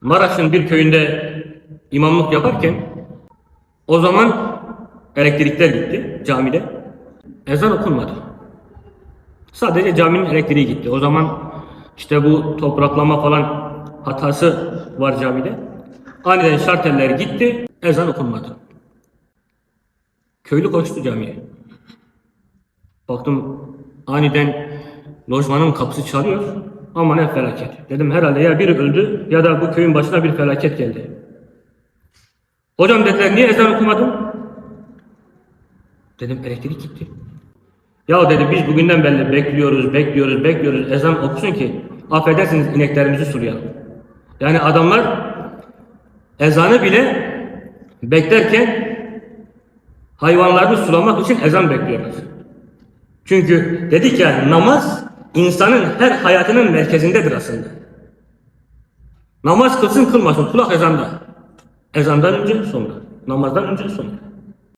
Maraş'ın bir köyünde imamlık yaparken o zaman elektrikler gitti camide. Ezan okunmadı. Sadece caminin elektriği gitti. O zaman işte bu topraklama falan hatası var camide. Aniden şarteller gitti, ezan okunmadı. Köylü koştu camiye. Baktım aniden lojmanın kapısı çalıyor. Ama ne felaket. Dedim herhalde ya biri öldü ya da bu köyün başına bir felaket geldi. Hocam dediler niye ezan okumadın? Dedim elektrik gitti. Ya dedi biz bugünden beri bekliyoruz ezan okusun ki affedersiniz ineklerimizi sulayalım. Yani adamlar ezanı bile beklerken hayvanlarını sulamak için ezan bekliyorlar. Çünkü dedik ya namaz insanın her hayatının merkezindedir aslında. Namaz kılsın kılmasın kulak ezanda. Ezandan önce sonra. Namazdan önce sonra.